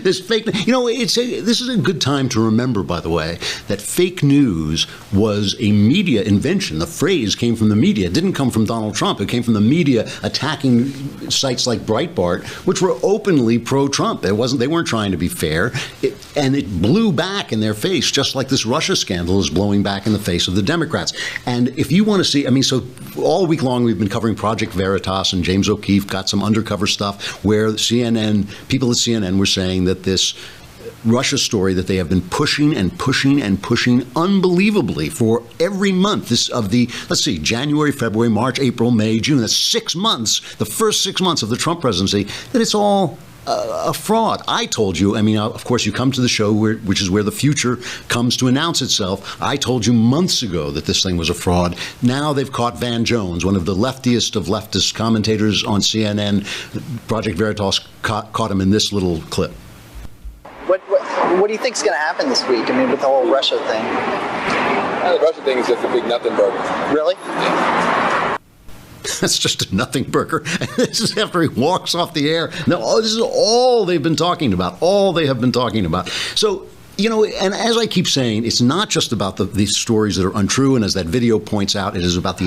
This fake, this is a good time to remember, by the way, that fake news was a media invention. The phrase came from the media. It didn't come from Donald Trump. It came from the media attacking sites like Breitbart, which were openly pro-Trump. They weren't trying to be fair. And it blew back in their face, just like this Russia scandal is blowing back in the face of the Democrats. And if you want to see, so all week long we've been covering Project Veritas, and James O'Keefe got some undercover stuff where people at CNN were saying that this Russia story that they have been pushing and pushing and pushing unbelievably for every month January, February, March, April, May, June, that's 6 months, the first 6 months of the Trump presidency, that it's all a fraud. I told you, of course, you come to the show, which is where the future comes to announce itself. I told you months ago that this thing was a fraud. Now they've caught Van Jones, one of the leftiest of leftist commentators on CNN. Project Veritas caught him in this little clip. What do you think's going to happen this week? With the whole Russia thing. The Russia thing is just a big nothing burger. Really? That's just a nothing burger. This is after he walks off the air. No, this is all they've been talking about. All they have been talking about. So, and as I keep saying, it's not just about these stories that are untrue. And as that video points out, it is about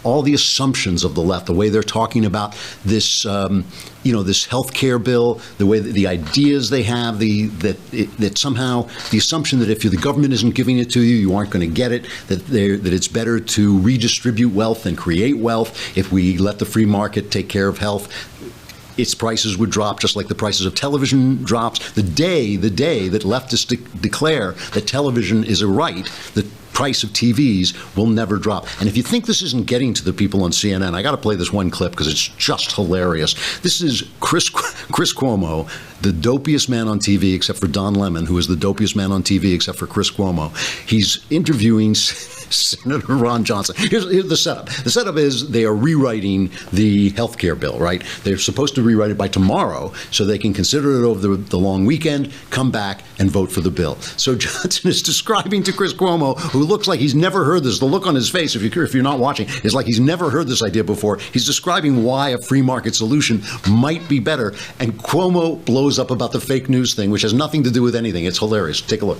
all the assumptions of the left, the way they're talking about this, this health care bill, the way the ideas they have, that somehow the assumption that if the government isn't giving it to you, you aren't going to get it, that it's better to redistribute wealth and create wealth if we let the free market take care of health. Its prices would drop just like the prices of television drops. The day that leftists declare that television is a right, the price of TVs will never drop. And if you think this isn't getting to the people on CNN, I got to play this one clip because it's just hilarious. This is Chris Cuomo, the dopiest man on TV except for Don Lemon, who is the dopiest man on TV except for Chris Cuomo. He's interviewing Senator Ron Johnson. Here's the setup. The setup is they are rewriting the health care bill, right? They're supposed to rewrite it by tomorrow so they can consider it over the long weekend, come back and vote for the bill. So Johnson is describing to Chris Cuomo, who looks like he's never heard this. The look on his face, if you're not watching, is like he's never heard this idea before. He's describing why a free market solution might be better. And Cuomo blows up about the fake news thing, which has nothing to do with anything. It's hilarious. Take a look.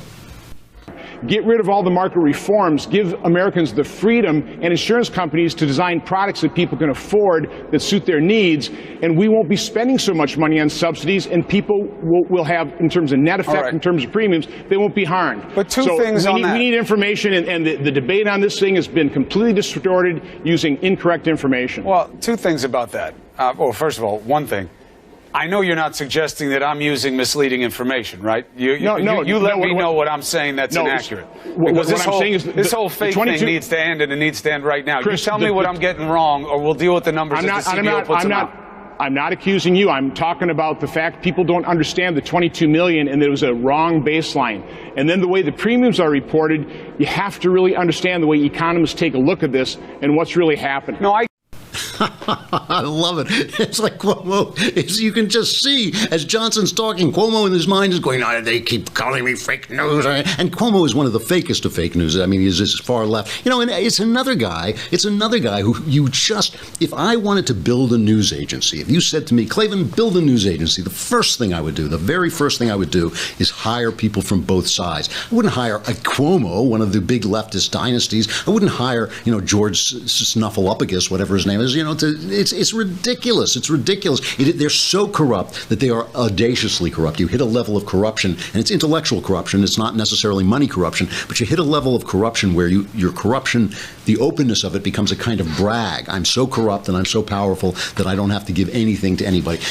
Get rid of all the market reforms, give Americans the freedom and insurance companies to design products that people can afford that suit their needs, and we won't be spending so much money on subsidies, and people will have, in terms of net effect, in terms of premiums, they won't be harmed. But two things on that. We need information, and the debate on this thing has been completely distorted using incorrect information. Well, two things about that. Well, first of all, one thing. I know you're not suggesting that I'm using misleading information, right? You let me know what I'm saying that's inaccurate. Because this whole fake thing needs to end, and it needs to end right now. Chris, you tell me what I'm getting wrong, or we'll deal with the numbers as the CBO puts them out. I'm not accusing you. I'm talking about the fact people don't understand the 22 million and that it was a wrong baseline. And then the way the premiums are reported, you have to really understand the way economists take a look at this and what's really happening. No, I love it. It's like Cuomo, you can just see as Johnson's talking, Cuomo in his mind is going, they keep calling me fake news. And Cuomo is one of the fakest of fake news. He's as far left. And it's another guy who if I wanted to build a news agency, if you said to me, Klavan, build a news agency, the very first thing I would do is hire people from both sides. I wouldn't hire a Cuomo, one of the big leftist dynasties. I wouldn't hire, George Snuffleupagus, whatever his name is. It's ridiculous. It's ridiculous. They're so corrupt that they are audaciously corrupt. You hit a level of corruption, and it's intellectual corruption. It's not necessarily money corruption, but you hit a level of corruption where your corruption, the openness of it becomes a kind of brag. I'm so corrupt and I'm so powerful that I don't have to give anything to anybody.